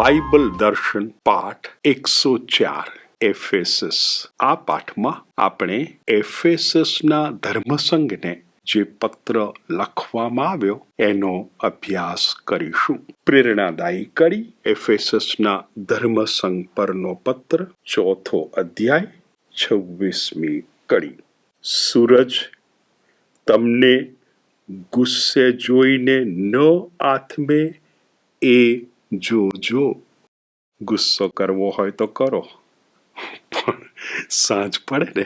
Bible દર્શન પાઠ 104 એફેસસ. આ પાઠમાં આપણે એફેસસના ધર્મસંઘને જે પત્ર લખવામાં આવ્યો એનો અભ્યાસ કરીશું. પ્રેરણાદાયી કડી એફેસસના ધર્મસંઘ પરનો પત્ર, 4થો અધ્યાય, 26મી કડી. સૂરજ તમને ગુસ્સે જોઈને ન આથમે એ જોજો. ગુસ્સો કરવો હોય તો કરો, પણ સાંજ પડે ને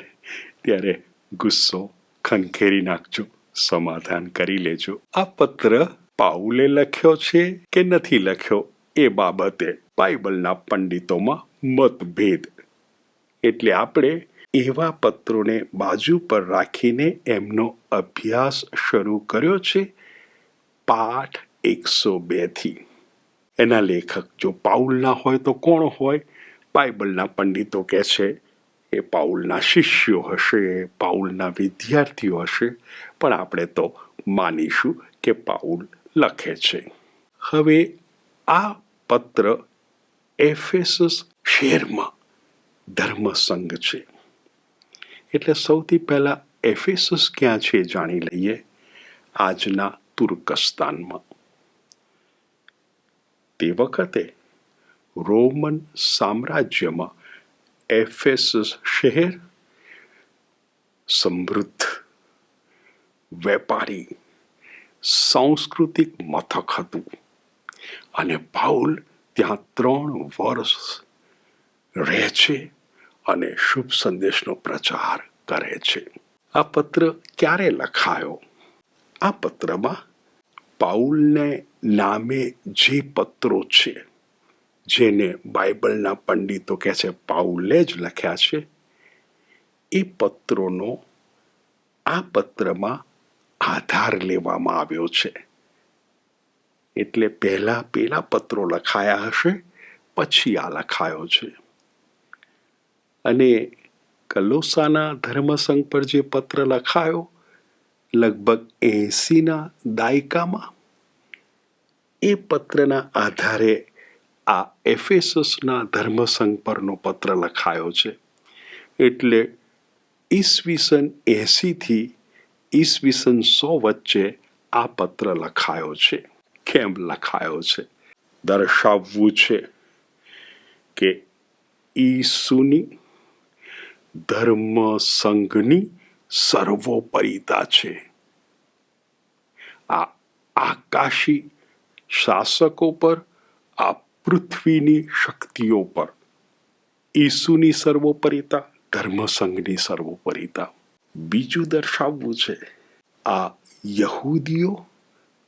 ત્યારે ગુસ્સો ખંખેરી નાખજો, સમાધાન કરી લેજો. આ પત્ર પાઉલે લખ્યો છે કે નથી લખ્યો એ બાબતે બાઇબલના પંડિતોમાં મતભેદ. એટલે આપણે એવા પત્રોને બાજુ પર રાખીને એમનો અભ્યાસ શરૂ કર્યો છે પાઠ 102 થી. એના લેખક જો પાઉલ ના હોય તો કોણ હોય? બાઇબલના પંડિતો કહે છે એ પાઉલના શિષ્યો હશે, પાઉલના વિદ્યાર્થીઓ હશે, પણ આપણે તો માનીશું કે પાઉલ લખે છે. હવે આ પત્ર એફેસસ શહેરમાં ધર્મસંઘ છે. એટલે સૌથી પહેલા એફેસસ ક્યાં છે જાણી લઈએ. આજના તુર્કસ્તાનમાં. તે વખતે રોમન સામ્રાજ્યમાં એફેસસ શહેર સમૃદ્ધ, વેપારી, સાંસ્કૃતિક મથક હતું અને પાઉલ ત્યાં 3 વર્ષ રહે છે અને શુભ સંદેશનો પ્રચાર કરે છે. આ પત્ર ક્યારે લખાયો? આ પત્રમાં પાઉલને નામે જે પત્રો છે, જેને બાઇબલના પંડિતો કહે છે પાઉલે જ લખ્યા છે, એ પત્રોનો આ પત્રમાં આધાર લેવામાં આવ્યો છે. એટલે પેલા પત્રો લખાયા હશે, પછી આ લખાયો છે. અને કલોસાના ધર્મસંઘ પર જે પત્ર લખાયો લગભગ 80ના દાયકામાં, એ પત્રના આધારે આ એફેસસના ધર્મસંઘ પરનો પત્ર લખાયો છે. એટલે ઈસવીસન 80 થી ઈસવીસન 100 વચ્ચે આ પત્ર લખાયો છે. કેમ લખાયો છે? દર્શાવવું છે કે ઈસુની ધર્મસંઘની સર્વોપરિતા છે. આ આકાશી શાસકો પર, આ પૃથ્વીની શક્તિઓ પર ઈસુની સર્વોપરિતા, ધર્મસંઘની સર્વોપરિતા. બીજું દર્શાવવું છે આ યહૂદીઓ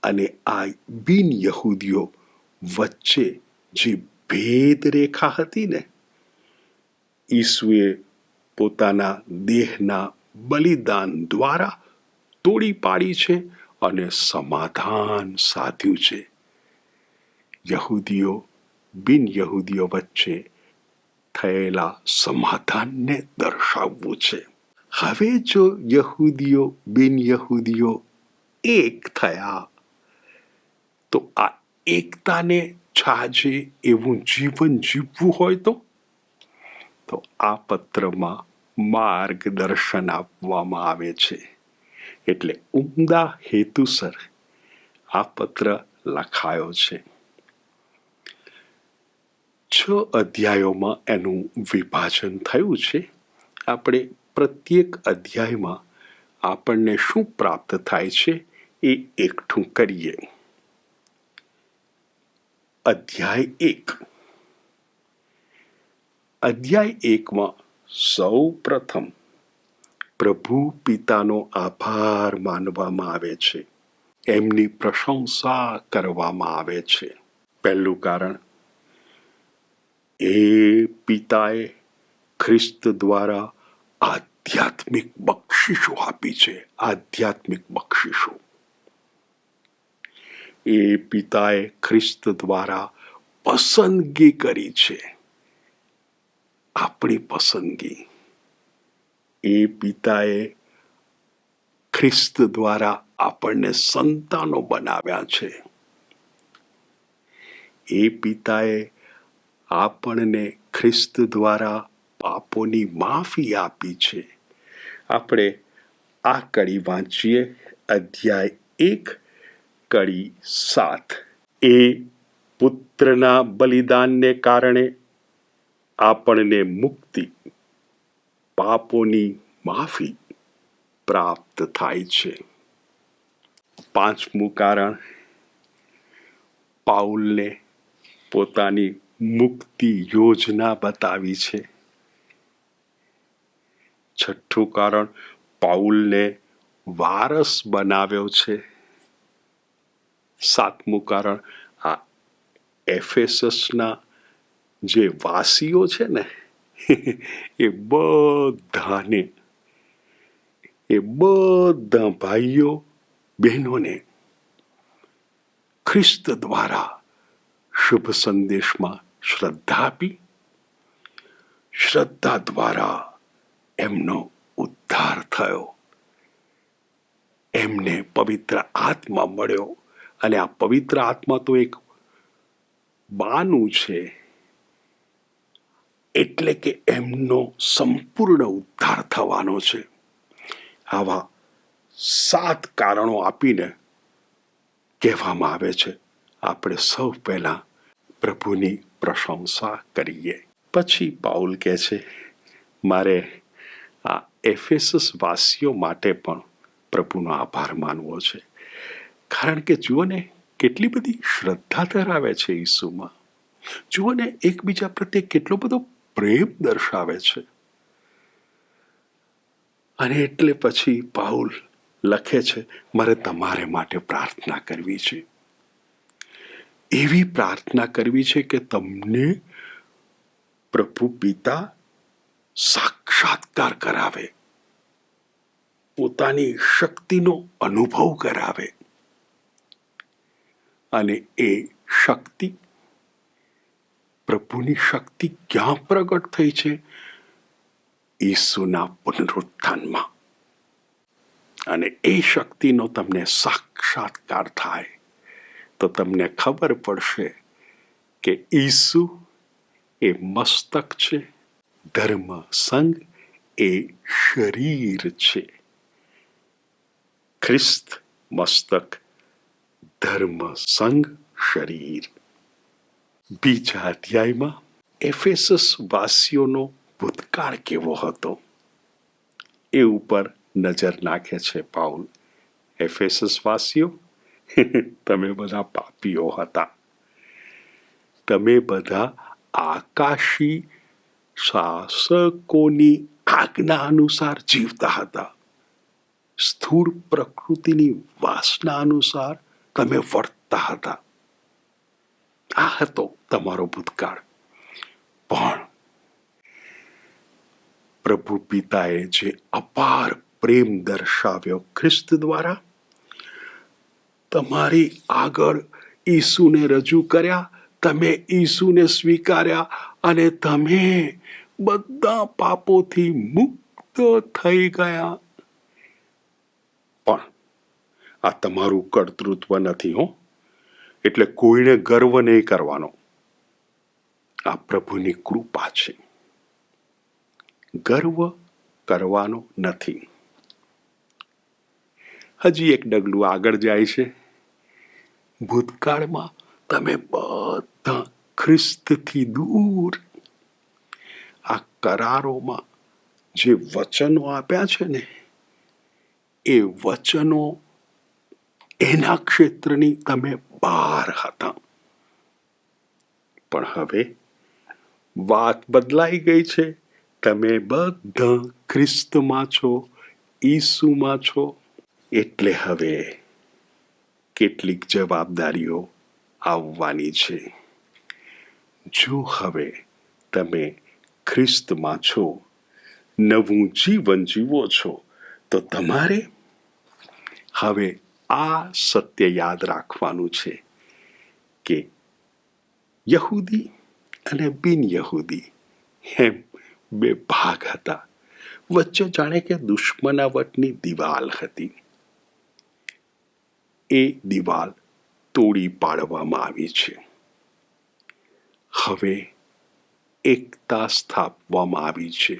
અને આ બિન યહૂદીઓ વચ્ચે જે ભેદ રેખા હતી ને, ઈસુએ પોતાના દેહના બલિદાન દ્વારા તોડી પાડી છે અને સમાધાન સાધ્યું છે. યહૂદીઓ બિન યહૂદીઓ વચ્ચે થયેલા સમાધાનને દર્શાવવું છે. હવે જો યહૂદીઓ બિન યહૂદીઓ એક થયા તો આ એકતાને છાજે એવું જીવન જીવવું હોય તો આ પત્રમાં માર્ગદર્શન આપવામાં આવે છે. એટલે ઉમદા હેતુસર આ પત્ર લખાયો છે. 6 અધ્યાયોમાં એનું વિભાજન થયું છે. આપણે પ્રત્યેક અધ્યાયમાં આપણને શું પ્રાપ્ત થાય છે એ એકઠું કરીએ. અધ્યાય 1. અધ્યાય 1માં સૌ પ્રથમ પ્રભુ પિતાનો આભાર માનવામાં આવે છે. એમની પ્રશંસા કરવામાં આવે છે. પહેલું કારણ, એ પિતાએ ખ્રિસ્ત દ્વારા આધ્યાત્મિક બક્ષિસો આપી છે. આધ્યાત્મિક બક્ષિસો. એ પિતાએ ખ્રિસ્ત દ્વારા પસંદગી કરી છે. આપણી પસંદગી. એ પિતાએ ખ્રિસ્ત દ્વારા આપણને સંતાનો બનાવ્યા છે. એ પિતાએ આપણને ખ્રિસ્ત દ્વારા પાપોની માફી આપી છે. આપણે આ કડી વાંચીએ, અધ્યાય 1 કડી 7. એ પુત્રના બલિદાનને કારણે આપણને મુક્તિ, પાપોની માફી પ્રાપ્ત થાય છે. 5મું કારણ, પાઉલને પોતાની મુક્તિ યોજના બતાવી છે. 6થું કારણ, પાઉલને વારસ બનાવ્યો છે. 7મું કારણ, આ એફેસસના જે વાસીઓ છે ને એ બધા ભાઈઓ બહેનોને ખ્રિસ્ત દ્વારા શુભ સંદેશમાં શ્રદ્ધા આપી, શ્રદ્ધા દ્વારા એમનો ઉદ્ધાર થયો, એમને પવિત્ર આત્મા મળ્યો. અને આ પવિત્ર આત્મા તો એક બાનું છે, એટલે કે એમનો સંપૂર્ણ ઉદ્ધાર થવાનો છે. આવા 7 કારણો આપીને કહેવામાં આવે છે, આપણે સૌ પહેલા પ્રભુની પ્રશંસા કરીએ. પછી પાઉલ કહે છે, મારે આ એફેસસ વાસીઓ માટે પણ પ્રભુનો આભાર માનવો છે. કારણ કે જુઓ ને, કેટલી બધી શ્રદ્ધા ધરાવે છે ઈસુમાં. જુઓ ને, એકબીજા પ્રત્યે કેટલો બધો પ્રેમ દર્શાવે છે. અને એટલે પછી પાઉલ લખે છે, મારે તમારે માટે પ્રાર્થના કરવી છે. એવી પ્રાર્થના કરવી છે કે તમને પ્રભુ પિતા સાક્ષાત્કાર કરાવે, પોતાની શક્તિનો અનુભવ કરાવે. અને એ શક્તિ, પ્રભુની શક્તિ ક્યાં પ્રગટ થઈ છે? ઈસુના પુનરુત્થાનમાં. અને એ શક્તિનો તમને સાક્ષાત્કાર થાય તો તમને ખબર પડશે કે ઈસુ એ મસ્તક છે, ધર્મ સંઘ એ શરીર છે. ખ્રિસ્ત મસ્તક, ધર્મ સંઘ શરીર. બીજા અધ્યાયમાં એફેસસ વાસીઓનો ભૂતકાળ કેવો હતો એ ઉપર નજર નાખે છે પાઉલ. એફેસસ વાસીઓ, તમે બધા પાપીઓ હતા. તમે બધા આકાશી શાસકોની આજ્ઞા અનુસાર જીવતા હતા. સ્થૂળ પ્રકૃતિની વાસના અનુસાર તમે વર્તતા હતા. આ હતો તમારો ભૂતકાળ. પણ પ્રભુ પિતાએ જે અપાર પ્રેમ દર્શાવ્યો ખ્રિસ્ત દ્વારા, તમારી આગળ ઈસુને રજૂ કર્યા, તમે ઈસુને સ્વીકાર્યા અને તમે બધા પાપોથી મુક્ત થઈ ગયા. પણ આ તમારું કર્તૃત્વ નથી હો, એટલે કોઈને ગર્વ નહીં કરવાનો. આ પ્રભુની કૃપા છે, ગર્વ કરવાનો નથી. હજી એક ડગલું આગળ જાય છે. ભૂતકાળમાં તમે બધા ખ્રિસ્તથી દૂર, આ કરારોમાં જે વચનો આપ્યા છે ને, એ વચનો એના ક્ષેત્રની તમે બહાર હતા. પણ હવે વાત બદલાઈ ગઈ છે. તમે બધા ખ્રિસ્તમાં છો, ઈસુમાં છો. એટલે હવે કેટલીક જવાબદારીઓ આવવાની છે. જો હવે તમે ખ્રિસ્તમાં છો, નવું જીવન જીવો છો, તો તમારે હવે આ સત્ય યાદ રાખવાનું છે કે યહૂદી અને બિન યહૂદી એમ 2 ભાગ હતા. વચ્ચે જાણે કે દુશ્મનાવટની દિવાલ હતી. એ દિવાલ તોડી પાડવામાં આવી છે. હવે એકતા સ્થાપવામાં આવી છે.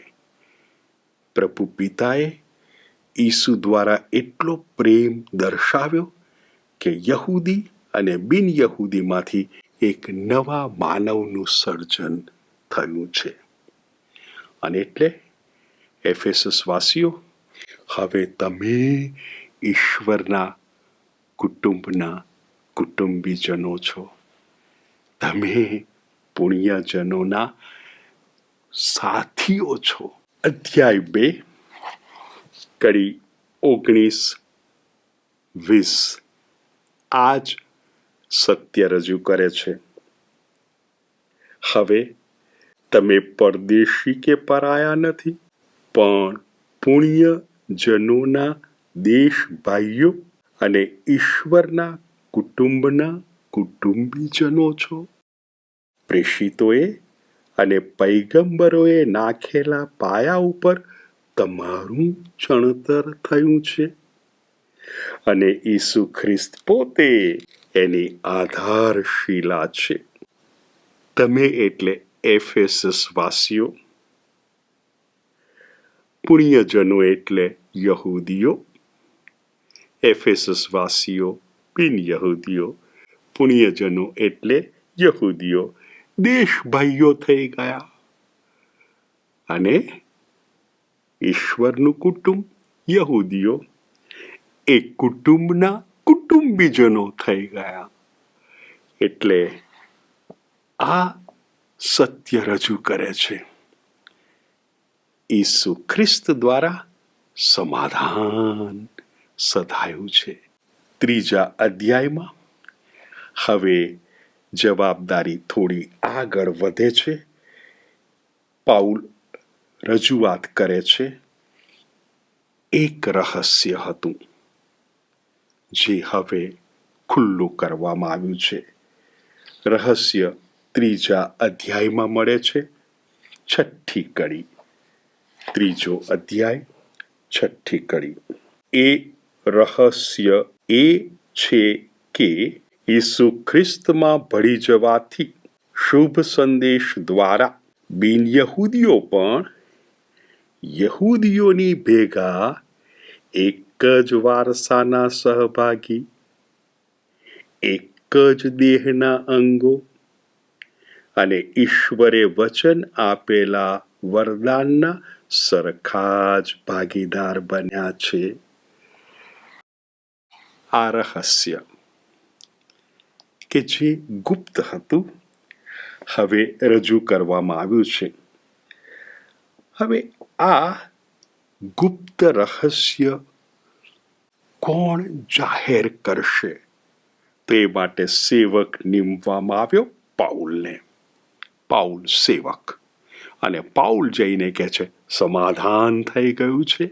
પ્રભુ પિતાએ ઈસુ દ્વારા એટલો પ્રેમ દર્શાવ્યો કે યહૂદી અને બિન યહૂદીમાંથી એક નવા માનવનું સર્જન થયું છે. અને એટલે એફેસસ વાસીઓ, હવે તમે ઈશ્વરના કુટુંબના કુટુંબીજનો છો. તમે પુણ્યજનોના સાથીઓ છો. અધ્યાય 2 કડી 19-20 આ જ સત્ય રજૂ કરે છે. હવે તમે પરદેશી કે પરાયા નથી, પણ પુણ્યજનોના દેશભાઈઓ અને ઈશ્વરના કુટુંબના કુટુંબીજનો છો. પ્રેષિતોએ અને પૈગંબરોએ નાખેલા પાયા ઉપર તમારું ચણતર થયું છે, અને ઈસુ ખ્રિસ્ત પોતે એની આધારશિલા છે. તમે એટલે એફેસસ વાસીઓ, પુણ્યજનો એટલે યહૂદીઓ, એફેસસ વાસીઓ બિન યહૂદીઓ, પુણ્યજનો એટલે યહૂદીઓ દેશભાઈઓ થઈ ગયા, અને ઈશ્વરનું કુટુંબ યહૂદીઓ એક કુટુંબના કુટુંબીજનો થઈ ગયા. એટલે આ સત્ય રજૂ કરે છે. ઈસુ ખ્રિસ્ત દ્વારા સમાધાન સધાયું છે. 3 અધ્યાયમાં હવે જવાબદારી થોડી આગળ વધે છે. પાઉલ રજૂઆત કરે છે. એક રહસ્ય હતું જે હવે ખુલ્લું કરવામાં આવ્યું છે. રહસ્ય 3 અધ્યાયમાં મળે છે. 6ઠ્ઠી કડી, 3 અધ્યાય 6ઠ્ઠી કડી. એ રહસ્ય એ છે કે ઈસુ ખ્રિસ્તમાં ભળી જવાથી શુભ સંદેશ દ્વારા બિન યહૂદીઓ પણ યહૂદીઓની ભેગા એક જ વારસાના સહભાગી, એક જ દેહના અંગો અને ઈશ્વરે વચન આપેલા વરદાનના સરખા જ ભાગીદાર બન્યા છે. આ રહસ્ય કે જે ગુપ્ત હતું હવે રજૂ કરવામાં આવ્યું છે. હવે આ ગુપ્ત રહસ્ય કોણ જાહેર કરશે? તે માટે સેવક નીમવામાં આવ્યો પાઉલને. પાઉલ સેવક, અને પાઉલ જઈને કહે છે સમાધાન થઈ ગયું છે,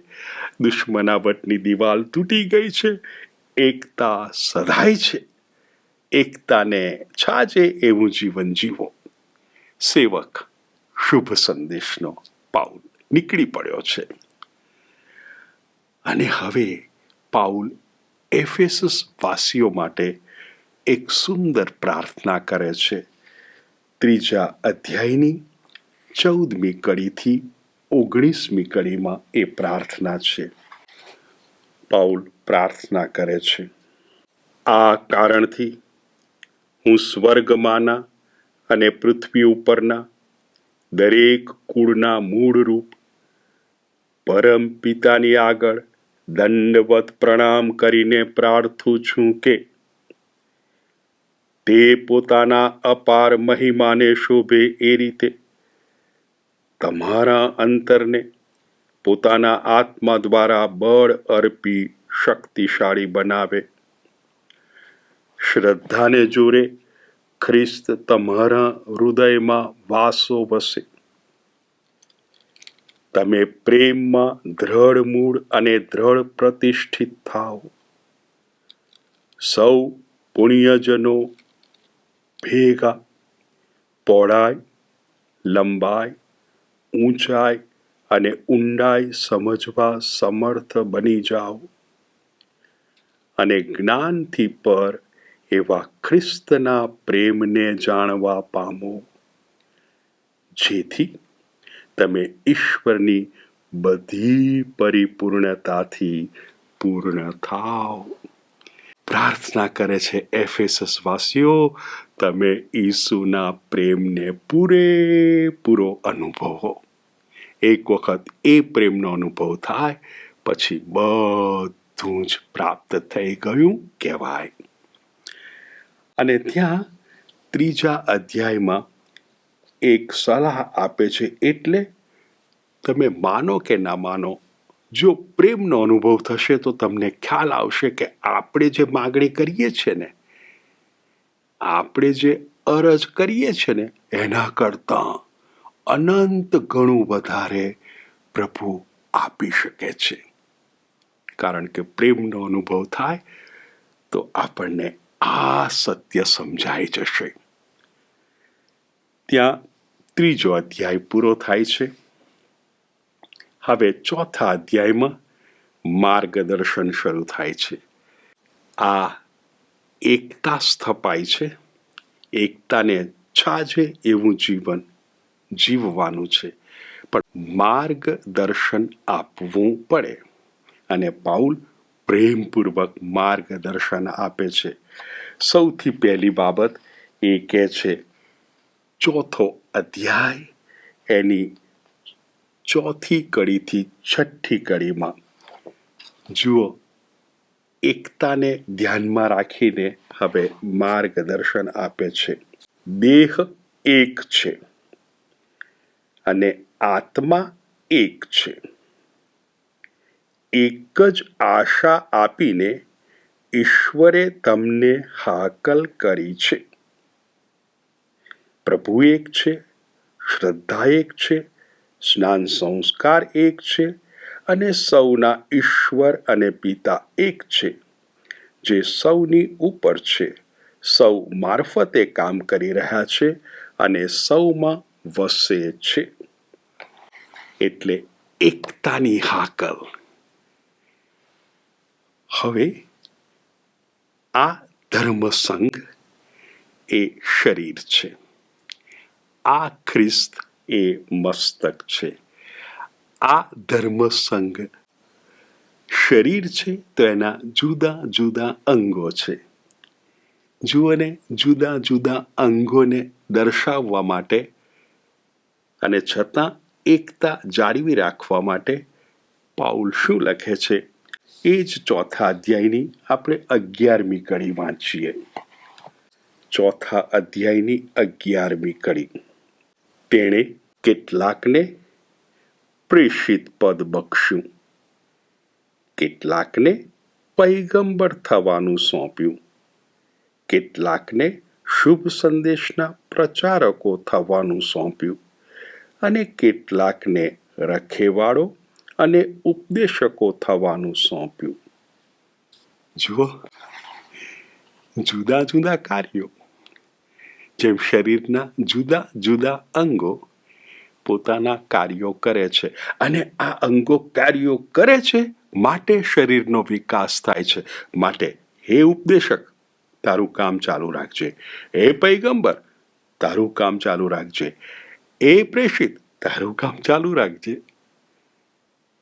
દુશ્મનાવટની દિવાલ તૂટી ગઈ છે, એકતા સધાઈ છે. એકતાને છાજે એવું જીવન જીવો. સેવક શુભ સંદેશનો પાઉલ નીકળી પડ્યો છે. અને હવે પાઉલ એફેસસ વાસીઓ માટે એક સુંદર પ્રાર્થના કરે છે. 3 અધ્યાયની 14મી કડીથી 19મી કડીમાં એ પ્રાર્થના છે. પાઉલ પ્રાર્થના કરે છે. આ કારણથી હું સ્વર્ગમાંના અને પૃથ્વી ઉપરના દરેક કુળના મૂળરૂપ પરમ પિતાની આગળ દંડવત પ્રણામ કરીને પ્રાર્થું છું કે તે પોતાના અપાર મહિમાને શોભે એ રીતે તમારા અંતરને પોતાના આત્મા દ્વારા બળ અર્પી શક્તિશાળી બનાવે. શ્રદ્ધાને જોરે ખ્રિસ્ત તમારા હૃદયમાં વાસો વસે. તમે પ્રેમમાં દ્રઢ મૂળ અને દ્રઢ પ્રતિષ્ઠિત થાઓ. સૌ પુણ્યજનો ભેગા પહોળાઈ, લંબાઈ, ઊંચાઈ અને ઊંડાઈ સમજવા સમર્થ બની જાઓ, અને જ્ઞાનથી પર એવા ખ્રિસ્તના પ્રેમને જાણવા પામો, જેથી તમે ઈશ્વરની બધી પરિપૂર્ણતાથી પૂર્ણ થાઓ. પ્રાર્થના કરે છે એફેસસ વાસીઓ, તમે ઈસુના પ્રેમને પૂરેપૂરો અનુભવો. એક વખત એ પ્રેમનો અનુભવ થાય પછી બધું જ પ્રાપ્ત થઈ ગયું કહેવાય. અને ત્યાં 3 અધ્યાયમાં એક સલાહ આપે છે, એટલે તમે માનો કે ના માનો, જો પ્રેમનો અનુભવ થશે તો તમને ખ્યાલ આવશે કે આપણે જે માગણી કરીએ છીએ ને, આપણે જે અરજ કરીએ છીએ ને, એના કરતાં અનંત ગણું વધારે પ્રભુ આપી શકે છે. કારણ કે પ્રેમનો અનુભવ થાય તો આપણને આ સત્ય સમજાઈ જશે. ત્યાં 3 અધ્યાય પૂરો થાય છે. હવે 4થા અધ્યાયમાં માર્ગદર્શન શરૂ થાય છે. આ એકતા સ્થપાય છે. એકતાને છાજે એવું જીવન જીવવાનું છે, પણ માર્ગદર્શન આપવું પડે. અને પાઉલ પ્રેમપૂર્વક માર્ગદર્શન આપે છે. સૌથી પહેલી બાબત એ કહે છે, 4થો અધ્યાય એની 4થી કડીથી 6ઠ્ઠી કડીમાં જુઓ, એકતાને ધ્યાનમાં રાખીને હવે માર્ગદર્શન આપે છે. દેહ એક છે અને આત્મા એક છે. એક જ આશા આપીને ઈશ્વરે તમને હાકલ કરી છે. પ્રભુ એક છે, શ્રદ્ધા એક છે, સ્નાન સંસ્કાર એક છે, અને સૌના ઈશ્વર અને પિતા એક છે, જે સૌની ઉપર છે, સૌ મારફતે કામ કરી રહ્યા છે અને સૌમાં વસે છે. એટલે એકતાની હાકલ. હવે આ ધર્મસંઘ એ શરીર છે, આ ખ્રિસ્ત એ મસ્તક છે. આ ધર્મસંઘ શરીર છે તો એના જુદા જુદા અંગો છે. જુઓને, જુદા જુદા અંગોને દર્શાવવા માટે અને છતાં એકતા જાળવી રાખવા માટે પાઉલ શું લખે છે, એ જ 4થા અધ્યાયની આપણે 11મી કડી વાંચીએ. 4થા અધ્યાયની 11મી કડી. તેણે કેટલાકને પ્રેષિત પદ બક્ષ્યું, કેટલાકને પૈગંબર થવાનું સોંપ્યું, કેટલાકને શુભ સંદેશના પ્રચારકો થવાનું સોંપ્યું, અને કેટલાકને રખેવાળો અને ઉપદેશકો થવાનું સોંપ્યું. જુઓ, જુદા જુદા કાર્યો. જેમ શરીરના જુદા જુદા અંગો પોતાના કાર્યો કરે છે, અને આ અંગો કાર્યો કરે છે માટે શરીરનો વિકાસ થાય છે. માટે હે ઉપદેશક, તારું કામ ચાલુ રાખજે. હે પૈગંબર, તારું કામ ચાલુ રાખજે. એ પ્રેષિત, તારું કામ ચાલુ રાખજે.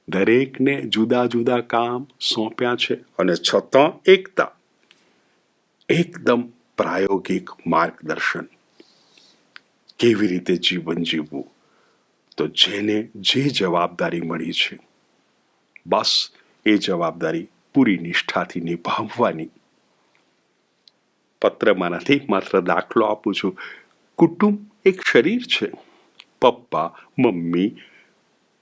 દરેકને જુદા જુદા કામ સોંપ્યા છે, અને છતાં એકતા. એકદમ પ્રાયોગિક માર્ગદર્શન. કેવી રીતે જીવન જીવવું, તો જેને જે જવાબદારી મળી છે, બસ એ જવાબદારી પૂરી નિષ્ઠાથી નિભાવવાની. પત્રમાં નથી, માત્ર દાખલો આપું છું. કુટુંબ એક શરીર છે. પપ્પા, મમ્મી,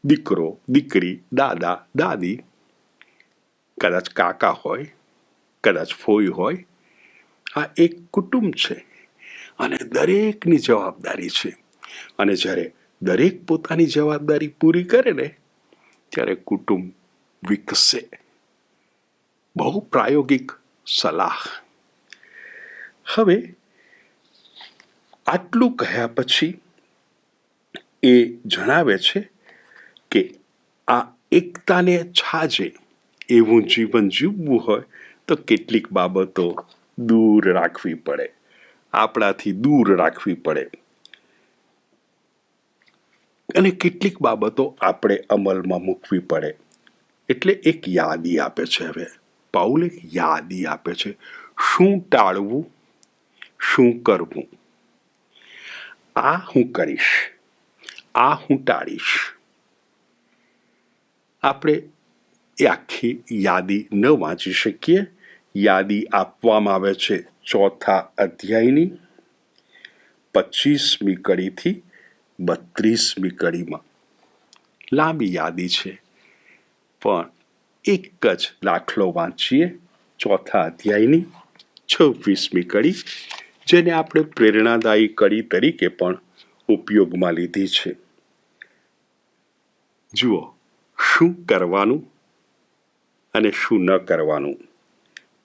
દીકરો, દીકરી, દાદા, દાદી, કદાચ કાકા હોય, કદાચ ફોઈ હોય. આ એક કુટુંબ છે અને દરેકની જવાબદારી છે. અને જ્યારે દરેક પોતાની જવાબદારી પૂરી કરે ને, ત્યારે કુટુંબ વિકસે. બહુ પ્રાયોગિક સલાહ. હવે આટલું કહ્યા પછી એ જણાવે છે કે આ એકતાને છાજે એવું જીવન જીવવું હોય તો કેટલીક બાબતો દૂર રાખવી પડે, આપણાથી દૂર રાખવી પડે. અને કેટલીક બાબતો આપણે અમલમાં મૂકવી પડે. એટલે એક યાદી આપે છે. હવે પાઉલ એક યાદી આપે છે, શું ટાળવું, શું કરવું. આ હું કરીશ, આ હું ટાળીશ. આપણે એ આખી યાદી ન વાંચી શકીએ. યાદી આપવામાં આવે છે 4થા અધ્યાયની 25મી કડીથી 32મી કડીમાં. લાંબી યાદી છે, પણ એક જ દાખલો વાંચીએ 4થા અધ્યાયની 26મી કડી, જેને આપણે પ્રેરણાદાયી કડી તરીકે પણ ઉપયોગમાં લીધી છે. જુઓ, શું કરવાનું અને શું ન કરવાનું.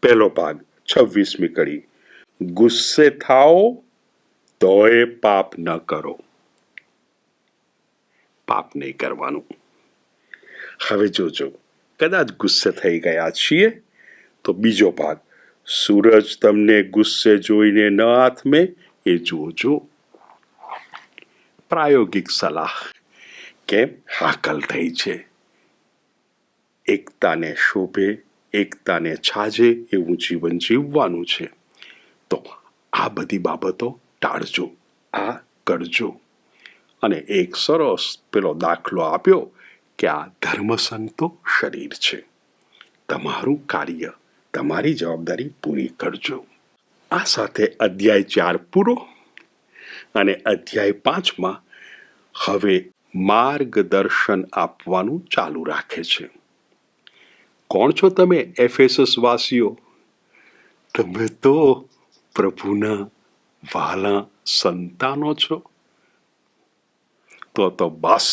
પહેલો ભાગ 26મી કડી, ગુસ્સે થાઓ તોય પાપ ન કરો. પાપ નહીં કરવાનું. હવે જોજો, કદાચ ગુસ્સે થઈ ગયા છીએ તો બીજો ભાગ, સૂરજ તમને ગુસ્સે જોઈને ન આથમે એ જોજો. પ્રાયોગિક સલાહ. કેમ હાકલ થઈ છે. એકતાને શોભે, એકતાને છાજે એવું જીવન જીવવાનું છે. તો આ બધી બાબતો ટાળજો, આ કરજો. અને એક સરસ પેલો દાખલો આપ્યો કે આ ધર્મસંઘ તો શરીર છે. તમારું કાર્ય, તમારી જવાબદારી પૂરી કરજો. આ સાથે અધ્યાય 4 પૂરો. અને અધ્યાય 5માં હવે માર્ગદર્શન આપવાનું ચાલુ રાખે છે. કોણ છો તમે એફેસસ વાસીઓ? તમે તો પ્રભુના વહાલા સંતાનો છો. તો બસ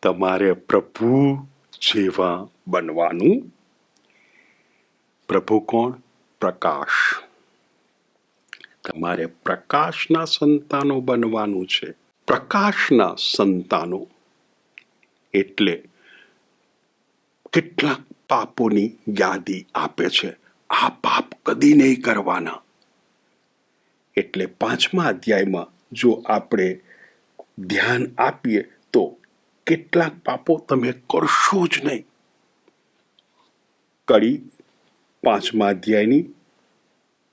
તમારે પ્રભુ જેવા બનવાનું. પ્રભુ કોણ? પ્રકાશ. તમારે પ્રકાશના સંતાનો બનવાનું છે. પ્રકાશના સંતાનો એટલે કેટલાક પાપોની યાદી આપે છે. આ પાપ કદી નહીં કરવાના. એટલે 5મા અધ્યાયમાં જો આપણે ધ્યાન આપીએ તો કેટલાક પાપો તમે કરશો જ નહીં. કડી 5મા અધ્યાયની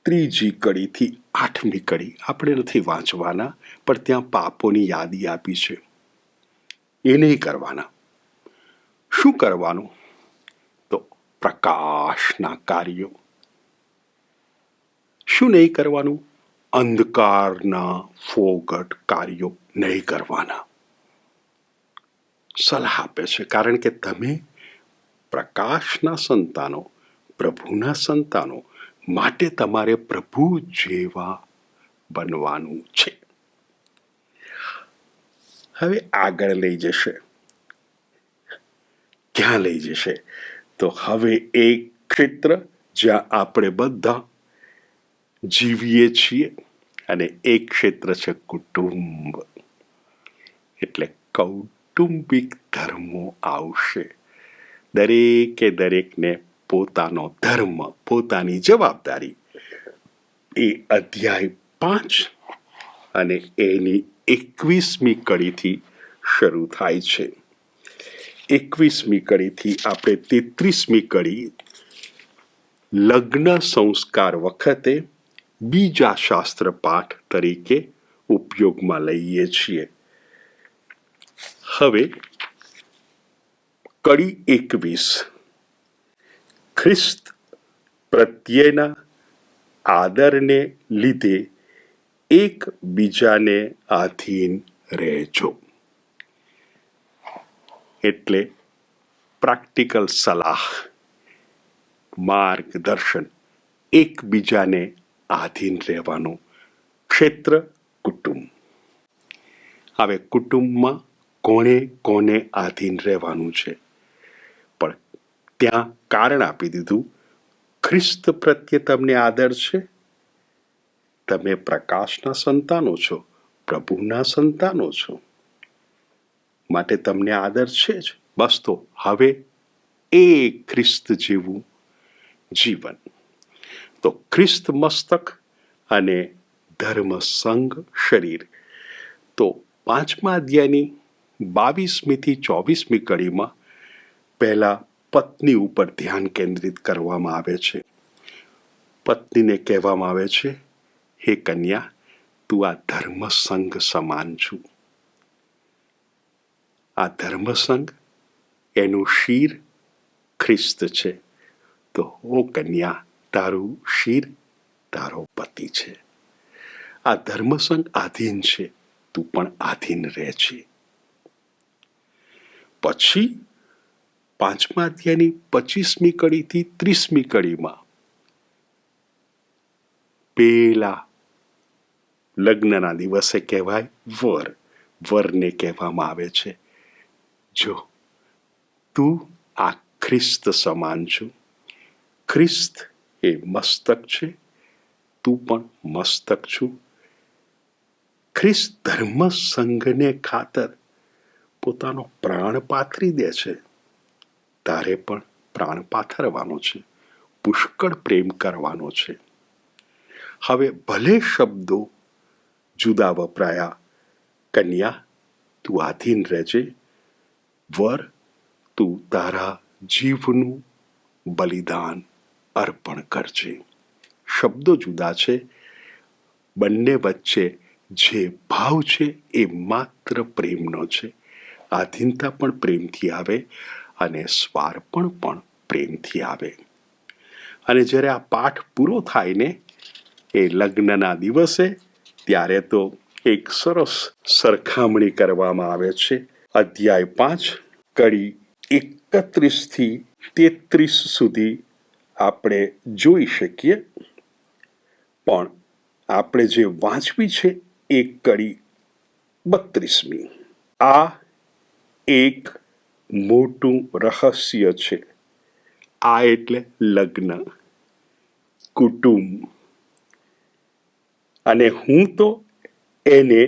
3જી કડીથી 8મી કડી આપણે નથી વાંચવાના, પણ ત્યાં પાપોની યાદી આપી છે. એ નહીં કરવાના. શું કરવાનું? તો પ્રકાશના કાર્યો. શું નહીં કરવાનું? અંધકારના ફોગટ કાર્યો નહીં કરવાના. સલાહ આપે છે, કારણ કે તમે પ્રકાશના સંતાનો, પ્રભુના સંતાનો માટે તમારે પ્રભુ જેવા બનવાનું છે. હવે આગળ લઈ જશે. ક્યાં લઈ જશે? તો હવે એક ક્ષેત્ર જ્યાં આપણે બધા જીવીએ છીએ, અને એક ક્ષેત્ર છે કુટુંબ. એટલે કૌટુંબિક ધર્મો આવશે. દરેકે દરેકને પોતાનો ધર્મ, પોતાની જવાબદારી. એ અધ્યાય 5 અને એની 21મી કડીથી શરૂ થાય છે. 21મી કડીથી આપણે 33મી કડી લગ્ન સંસ્કાર વખતે બીજા શાસ્ત્ર પાઠ તરીકે ઉપયોગમાં લઈએ છીએ. હવે કડી 21, ખ્રિસ્ત પ્રત્યેના આદરને લીધે એકબીજાને આધીન રહેજો. એટલે પ્રેક્ટિકલ સલાહ, માર્ગદર્શન, એકબીજાને આધીન રહેવાનું. ક્ષેત્ર કુટુંબ. હવે કુટુંબમાં કોને કોને આધીન રહેવાનું છે? પણ ત્યાં કારણ આપી દીધું. ખ્રિસ્ત પ્રત્યે તમને આદર છે. તમે પ્રકાશના સંતાનો છો, પ્રભુના સંતાનો છો, માટે તમને આદર છે જ. બસ તો હવે એ ખ્રિસ્ત જેવું જીવન. તો ખ્રિસ્ત મસ્તક અને ધર્મ સંઘ શરીર. તો 5મા અધ્યાયની 22મી થી 24મી કડીમાં પહેલા પત્ની ઉપર ધ્યાન કેન્દ્રિત કરવામાં આવે છે. પત્નીને કહેવામાં આવે છે, હે કન્યા, તું આ ધર્મસંઘ સમાન છું. આ ધર્મસંઘ, એનું શિર ખ્રિસ્ત છે. તો ઓ કન્યા, તારું શિર તારો પતિ છે. આ ધર્મસંઘ આધીન છે, તું પણ આધીન રહે છે. પછી 5મા અધ્યાયની 25મી કડીથી 30મી કડીમાં પેલા લગ્નના દિવસે કહેવાય વર, વરને કહેવામાં આવે છે, જો તું આ ખ્રિસ્ત સમાન છું. ખ્રિસ્ત એ મસ્તક છે, તું પણ મસ્તક છું. ખ્રિસ્ત ધર્મ સંઘને ખાતર પોતાનો પ્રાણ પાથરી દે છે. તારે પણ પ્રાણ પાથરવાનો છે, પુષ્કળ પ્રેમ કરવાનો છે. હવે ભલે શબ્દો જુદા વપરાયા, કન્યા તું આધીન રહેજે, વર તું તારા જીવનું બલિદાન અર્પણ કરજે. શબ્દો જુદા છે, બંને વચ્ચે જે ભાવ છે એ માત્ર પ્રેમનો છે. આધીનતા પણ પ્રેમથી આવે અને સ્વાર્પણ પણ પ્રેમથી આવે. અને જ્યારે આ પાઠ પૂરો થાય ને એ લગ્નના દિવસે, ત્યારે તો એક સરસ સરખામણી કરવામાં આવે છે. અધ્યાય 5 કડી 31 થી 33 સુધી આપણે જોઈ શકીએ, પણ આપણે જે વાંચવી છે એ કડી 32મી. આ એક મોટું રહસ્ય છે. આ એટલે લગ્ન, કુટુંબ. અને હું તો એને,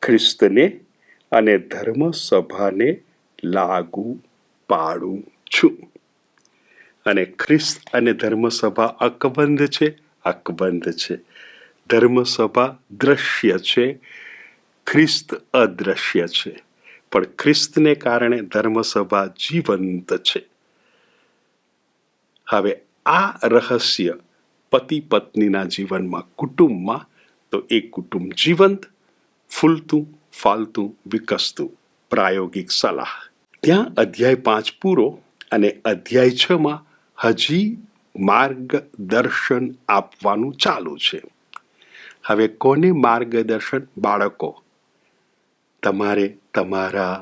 ખ્રિસ્તને અને ધર્મસભાને લાગુ પાડું છું. અને ખ્રિસ્ત અને ધર્મસભા અકબંધ છે, અકબંધ છે. ધર્મસભા દ્રશ્ય છે, ખ્રિસ્ત અદ્રશ્ય છે. પણ ખ્રિસ્તને કારણે ધર્મસભા જીવંત છે. હવે આ રહસ્ય પતિ પત્નીના જીવનમાં, કુટુંબમાં, તો એ કુટુંબ જીવંત, ફૂલતું, ફાલતું, વિકસતું. પ્રાયોગિક સલાહ. ત્યાં અધ્યાય 5 પૂરો અને અધ્યાય 6માં હજી માર્ગદર્શન આપવાનું ચાલુ છે. હવે કોને માર્ગદર્શન? બાળકો. તમારે તમારા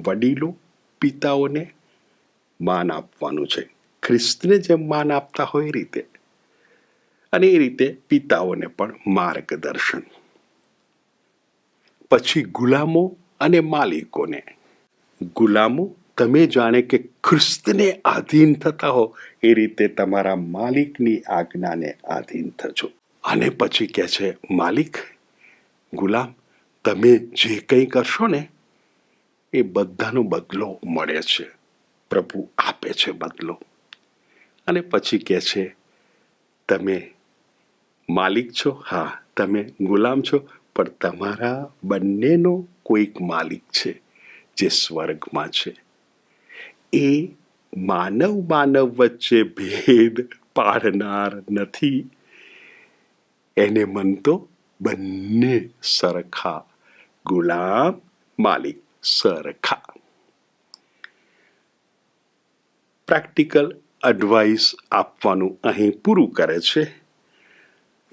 વડીલો, પિતાઓને માન આપવાનું છે, ખ્રિસ્તને જેમ માન આપતા હોય એ રીતે. અને એ રીતે પિતાઓને પણ માર્ગદર્શન. પછી ગુલામો અને માલિકોને. ગુલામો, તમે જાણે કે ખ્રિસ્તને આધીન થતા હો એ રીતે તમારા માલિકની આજ્ઞાને આધીન થજો. અને પછી કહે છે, માલિક, ગુલામ, તમે જે કંઈ કરશો ને એ બધાનો બદલો મળે છે. પ્રભુ આપે છે બદલો. અને પછી કહે છે, તમે માલિક છો, હા, તમે ગુલામ છો, પણ તમારા બંનેનો કોઈક માલિક છે જે સ્વર્ગમાં છે. એ માનવ વચ્ચે ભેદ પાડનાર નથી. એને મન તો બંને સરખા, ગુલામ, માલિક સરખા. પ્રેક્ટિકલ એડવાઇસ આપવાનું અહીં પૂરું કરે છે,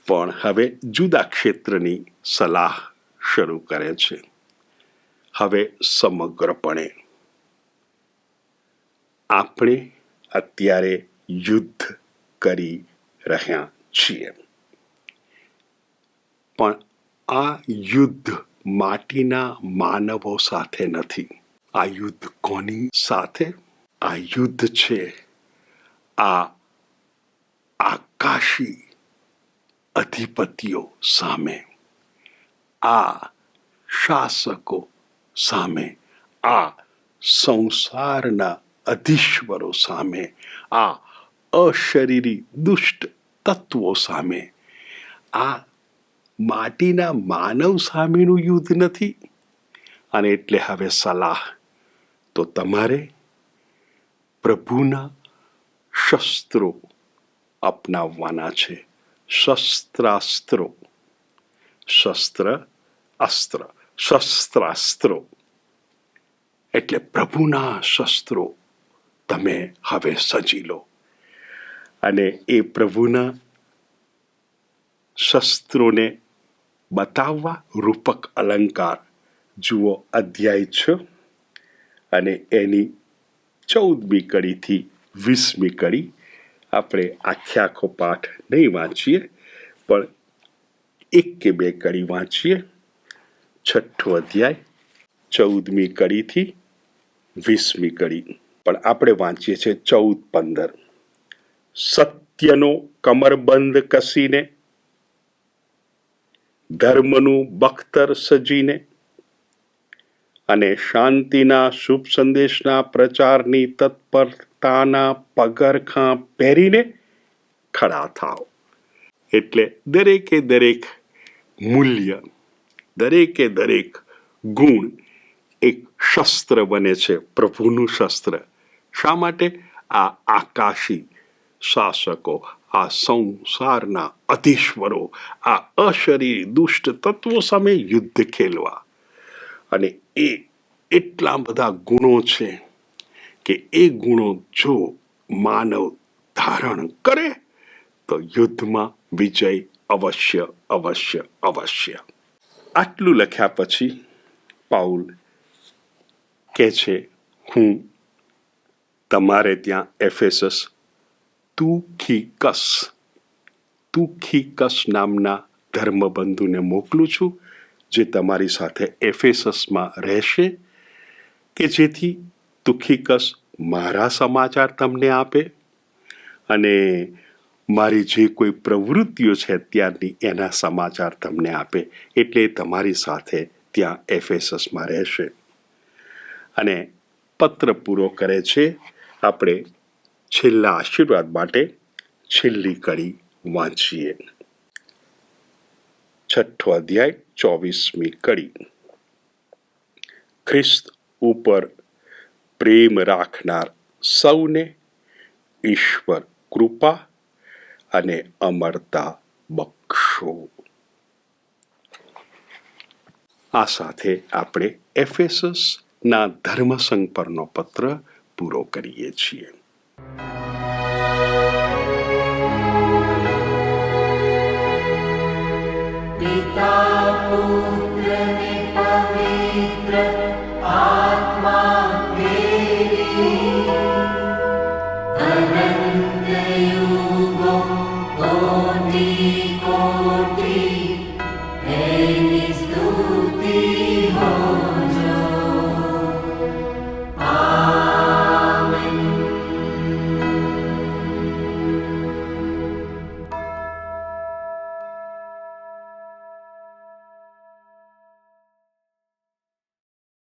પણ હવે જુદા ક્ષેત્રની સલાહ શરૂ કરે છે. હવે સમગ્રપણે આપણે અત્યારે યુદ્ધ કરી રહ્યા છીએ, પણ આ યુદ્ધ માટીના માનવો સાથે નથી. આ યુદ્ધ કોની સાથે? આ યુદ્ધ છે આ આકાશી અધિપતિઓ સામે, આ શાસકો સામે, આ સંસારના અધીશ્વરો સામે, આ અશરીરી દુષ્ટ તત્વો સામે. આ માટીના માનવ સામેનું યુદ્ધ નથી. અને એટલે હવે સલાહ તો તમારે પ્રભુના શસ્ત્રો અપનાવવાના છે. શસ્ત્રાસ્ત્રો, શસ્ત્ર અસ્ત્ર, શસ્ત્રાસ્ત્રો એટલે પ્રભુના શસ્ત્રો તમે હવે સજી લો. અને એ પ્રભુના શસ્ત્રોને બતાવવા રૂપક અલંકાર જુઓ અધ્યાય 6 અને એની 14મી કડીથી 20મી કડી. આપણે આખો પાઠ નહીં વાંચીએ, પણ 1 કે 2 કડી વાંચીએ. 6ઠ્ઠો અધ્યાય 14મી કડીથી 20મી કડી. પણ આપણે વાંચીએ છીએ 14-15. સત્યનો કમરબંધ કસીને, ધર્મનું બખ્તર સજીને અને શાંતિના શુભ સંદેશના પ્રચારની તત્પરતાના પગરખાં પહેરીને ખડા થાવ. એટલે દરેકે દરેક મૂલ્ય, દરેકે દરેક ગુણ એક શસ્ત્ર બને છે, પ્રભુનું શસ્ત્ર. શા માટે? આ આકાશી શાસકો, આ સંસારના અધીશ્વરો, આ અશરીરી દુષ્ટ તત્વો સામે યુદ્ધ ખેલવા. અને એ એટલા બધા ગુણો છે કે એ ગુણો જો માનવ ધારણ કરે તો યુદ્ધમાં વિજય અવશ્ય અવશ્ય અવશ્ય. આટલું લખ્યા પછી પાઉલ કહે છે, હું તમારે ત્યાં એફેસસ તુખિકસ નામના ધર્મબંધુને મોકલું છું, જે તમારી સાથે એફેસસમાં રહેશે, કે જેથી તુખિકસ મારા સમાચાર તમને આપે અને મારી જે કોઈ પ્રવૃત્તિઓ છે અત્યારની એના સમાચાર તમને આપે. એટલે તમારી સાથે ત્યાં એફેસસમાં રહેશે. અને પત્ર પૂરો કરે છે. આપણે છેલ્લા આશીર્વાદ માટે છેલ્લી કડી વાંચીએ. 6ઠ્ઠો અધ્યાય 24મી કડી. ખ્રિસ્ત ઉપર પ્રેમ રાખનાર સૌને ઈશ્વર કૃપા અને અમરતા બક્ષો. આ સાથે આપણે એફેસસના ધર્મસંઘ પરનો પત્ર પૂરો કરીએ છીએ. પિતા